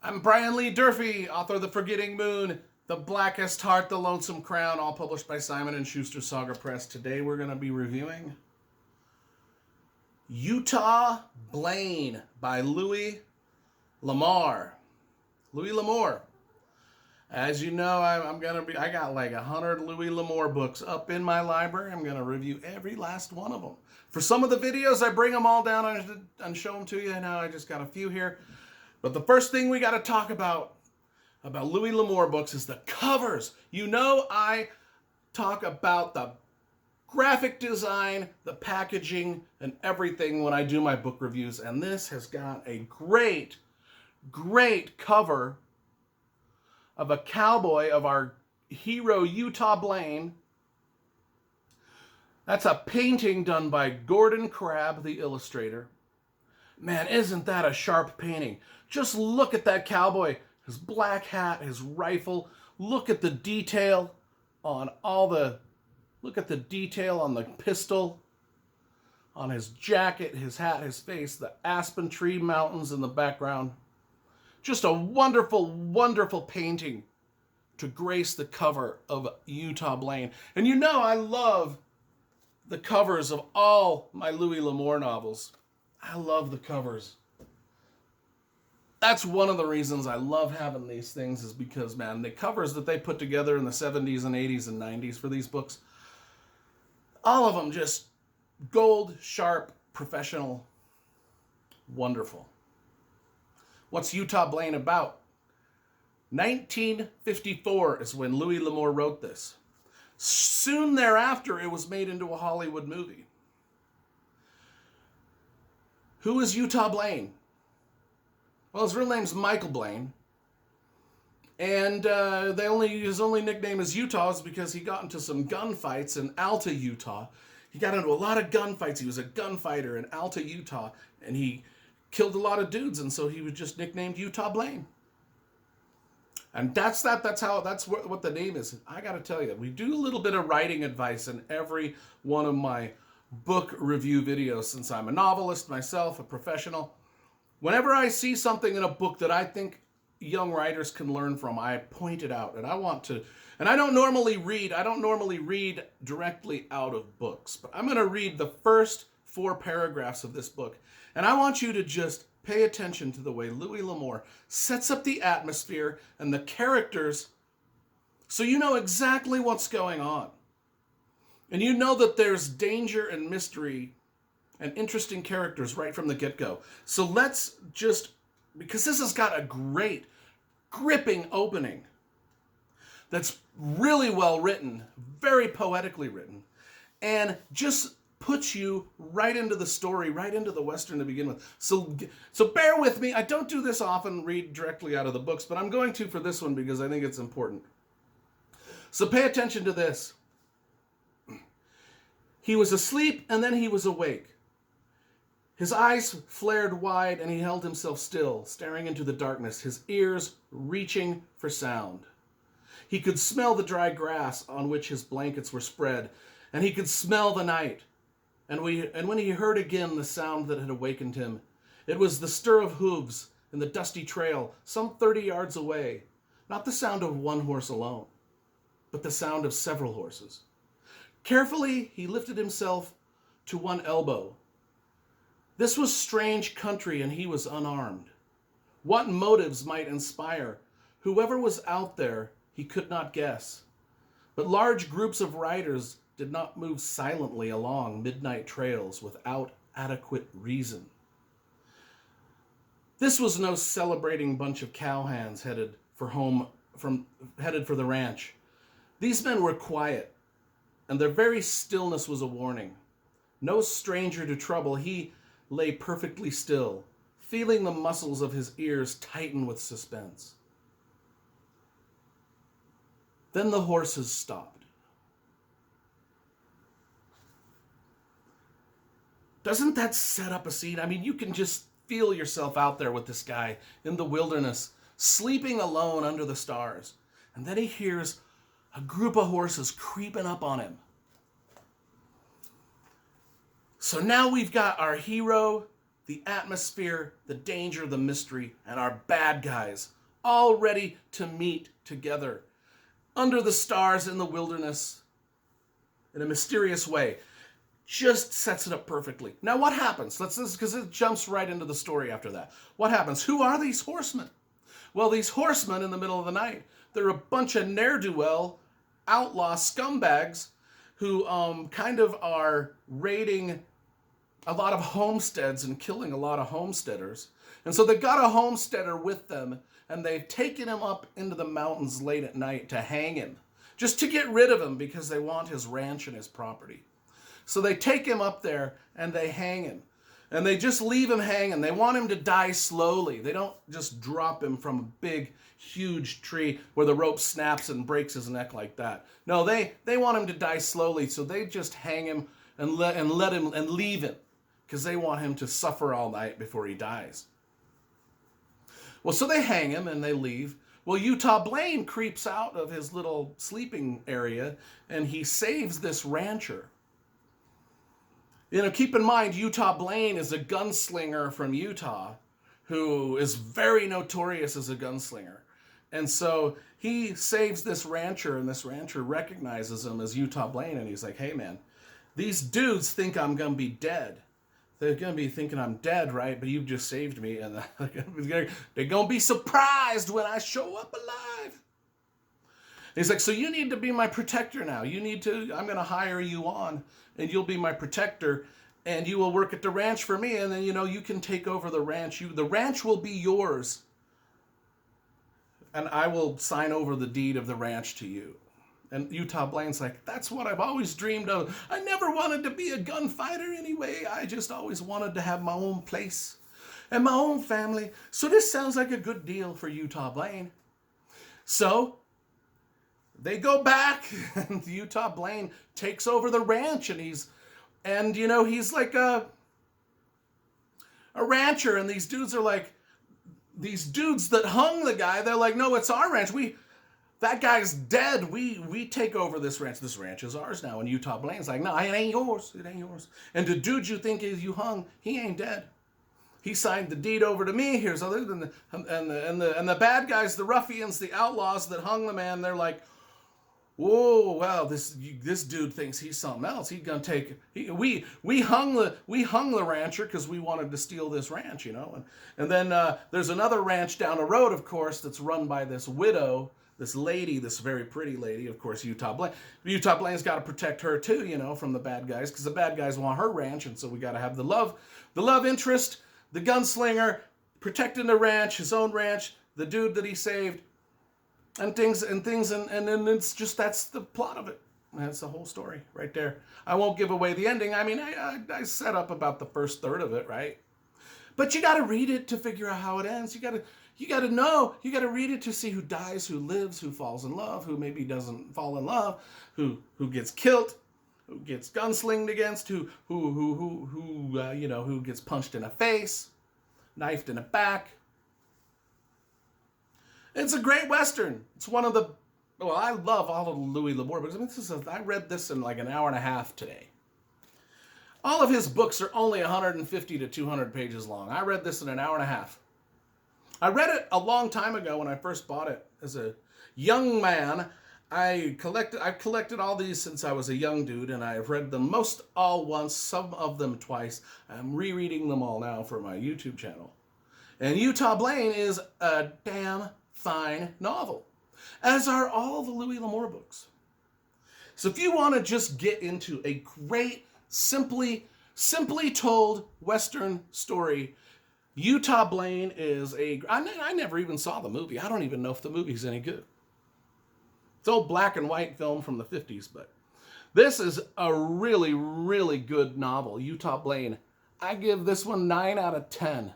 I'm Brian Lee Durfee, author of The Forgetting Moon, The Blackest Heart, The Lonesome Crown, all published by Simon & Schuster Saga Press. Today we're going to be reviewing Utah Blaine by Louis L'Amour. Louis L'Amour. As you know, I got like 100 Louis L'Amour books up in my library. I'm going to review every last one of them. For some of the videos, I bring them all down and show them to you. Now I just got a few here. But the first thing we got to talk about Louis L'Amour books is the covers. You know, I talk about the graphic design, the packaging, and everything when I do my book reviews. And this has got a great, great cover of a cowboy of our hero Utah Blaine. That's a painting done by Gordon Crabb, the illustrator. Man, isn't that a sharp painting? Just look at that cowboy, his black hat, his rifle. Look at the detail on look at the detail on the pistol, on his jacket, his hat, his face, the aspen tree mountains in the background. Just a wonderful, wonderful painting to grace the cover of Utah Blaine. And you know I love the covers of all my Louis L'Amour novels. I love the covers. That's one of the reasons I love having these things, is because, man, the covers that they put together in the 70s and 80s and 90s for these books, all of them just gold, sharp, professional, wonderful. What's Utah Blaine about? 1954 is when Louis L'Amour wrote this. Soon thereafter, it was made into a Hollywood movie. Who is Utah Blaine? Well, his real name's Michael Blaine. And his only nickname is Utah is because he got into some gunfights in Alta, Utah. He got into a lot of gunfights. He was a gunfighter in Alta, Utah. And he killed a lot of dudes, and so he was just nicknamed Utah Blaine. And that's what the name is. I got to tell you, we do a little bit of writing advice in every one of my book review videos, since I'm a novelist myself, a professional. Whenever I see something in a book that I think young writers can learn from, I point it out. And I don't normally read directly out of books, but I'm going to read the first 4 paragraphs of this book. And I want you to just pay attention to the way Louis L'Amour sets up the atmosphere and the characters so you know exactly what's going on. And you know that there's danger and mystery and interesting characters right from the get-go. So let's just, because this has got a great, gripping opening that's really well written, very poetically written, and just puts you right into the story, right into the Western to begin with. So bear with me. I don't do this often, read directly out of the books, but I'm going to for this one because I think it's important. So pay attention to this. He was asleep and then he was awake. His eyes flared wide and he held himself still, staring into the darkness, his ears reaching for sound. He could smell the dry grass on which his blankets were spread, and he could smell the night. And when he heard again the sound that had awakened him, it was the stir of hooves in the dusty trail some 30 yards away, not the sound of one horse alone, but the sound of several horses. Carefully, he lifted himself to one elbow. This was strange country, and he was unarmed. What motives might inspire whoever was out there, he could not guess. But large groups of riders did not move silently along midnight trails without adequate reason. This was no celebrating bunch of cowhands headed for the ranch. These men were quiet, and their very stillness was a warning. No stranger to trouble, he lay perfectly still, feeling the muscles of his ears tighten with suspense. Then the horses stopped. Doesn't that set up a scene? I mean, you can just feel yourself out there with this guy in the wilderness, sleeping alone under the stars. And then he hears a group of horses creeping up on him. So now we've got our hero the atmosphere, the danger, the mystery, and our bad guys, all ready to meet together under the stars in the wilderness in a mysterious way. Just sets it up perfectly. Now what happens? Because it jumps right into the story after that. What happens? Who are these horsemen? Well, these horsemen in the middle of the night, they're a bunch of ne'er-do-well outlaw scumbags who kind of are raiding a lot of homesteads and killing a lot of homesteaders. And so they've got a homesteader with them, and they've taken him up into the mountains late at night to hang him, just to get rid of him because they want his ranch and his property. So they take him up there and they hang him. And they just leave him hanging. They want him to die slowly. They don't just drop him from a big, huge tree where the rope snaps and breaks his neck like that. No, they want him to die slowly, so they just hang him and let him and leave him because they want him to suffer all night before he dies. Well, so they hang him and they leave. Well, Utah Blaine creeps out of his little sleeping area and he saves this rancher. You know, keep in mind, Utah Blaine is a gunslinger from Utah who is very notorious as a gunslinger. And so he saves this rancher, and this rancher recognizes him as Utah Blaine, and he's like, hey, man, these dudes think I'm going to be dead. They're going to be thinking I'm dead, right? But you've just saved me, and they're going to be surprised when I show up alive. He's like, so you need to be my protector now. I'm going to hire you on, and you'll be my protector, and you will work at the ranch for me, and then, you can take over the ranch. The ranch will be yours, and I will sign over the deed of the ranch to you. And Utah Blaine's like, that's what I've always dreamed of. I never wanted to be a gunfighter anyway. I just always wanted to have my own place and my own family. So this sounds like a good deal for Utah Blaine. So they go back, and Utah Blaine takes over the ranch, and he's like a rancher, and these dudes are like, these dudes that hung the guy, they're like, no, it's our ranch. That guy's dead. We take over this ranch. This ranch is ours now. And Utah Blaine's like, no, it ain't yours. It ain't yours. And the dude you think is you hung, he ain't dead. He signed the deed over to me. Here's other than the bad guys, the ruffians, the outlaws that hung the man. They're like, whoa, wow, this dude thinks he's something else. He's gonna take. We hung the rancher because we wanted to steal this ranch, And then there's another ranch down the road, of course, that's run by this widow, this lady, this very pretty lady, of course, Utah Blaine. Utah Blaine's got to protect her too, from the bad guys, because the bad guys want her ranch, and so we got to have the love interest, the gunslinger, protecting the ranch, his own ranch, the dude that he saved. And things, and it's just, that's the plot of it. That's the whole story right there. I won't give away the ending. I mean, I set up about the first third of it, right? But you got to read it to figure out how it ends. You got to know. You got to read it to see who dies, who lives, who falls in love, who maybe doesn't fall in love, who gets killed, who gets gunslinged against, who gets punched in the face, knifed in the back. It's a great Western. It's one of the, I love all of Louis L'Amour books. I read this in like an hour and a half today. All of his books are only 150 to 200 pages long. I read this in an hour and a half. I read it a long time ago when I first bought it as a young man. I've collected all these since I was a young dude, and I've read them most all once, some of them twice. I'm rereading them all now for my YouTube channel. And Utah Blaine is a damn fine novel, as are all the Louis L'Amour books. So if you want to just get into a great, simply told Western story, Utah Blaine is I never even saw the movie. I don't even know if the movie's any good. It's old black and white film from the 50s, but this is a really, really good novel, Utah Blaine. I give this one 9 out of 10.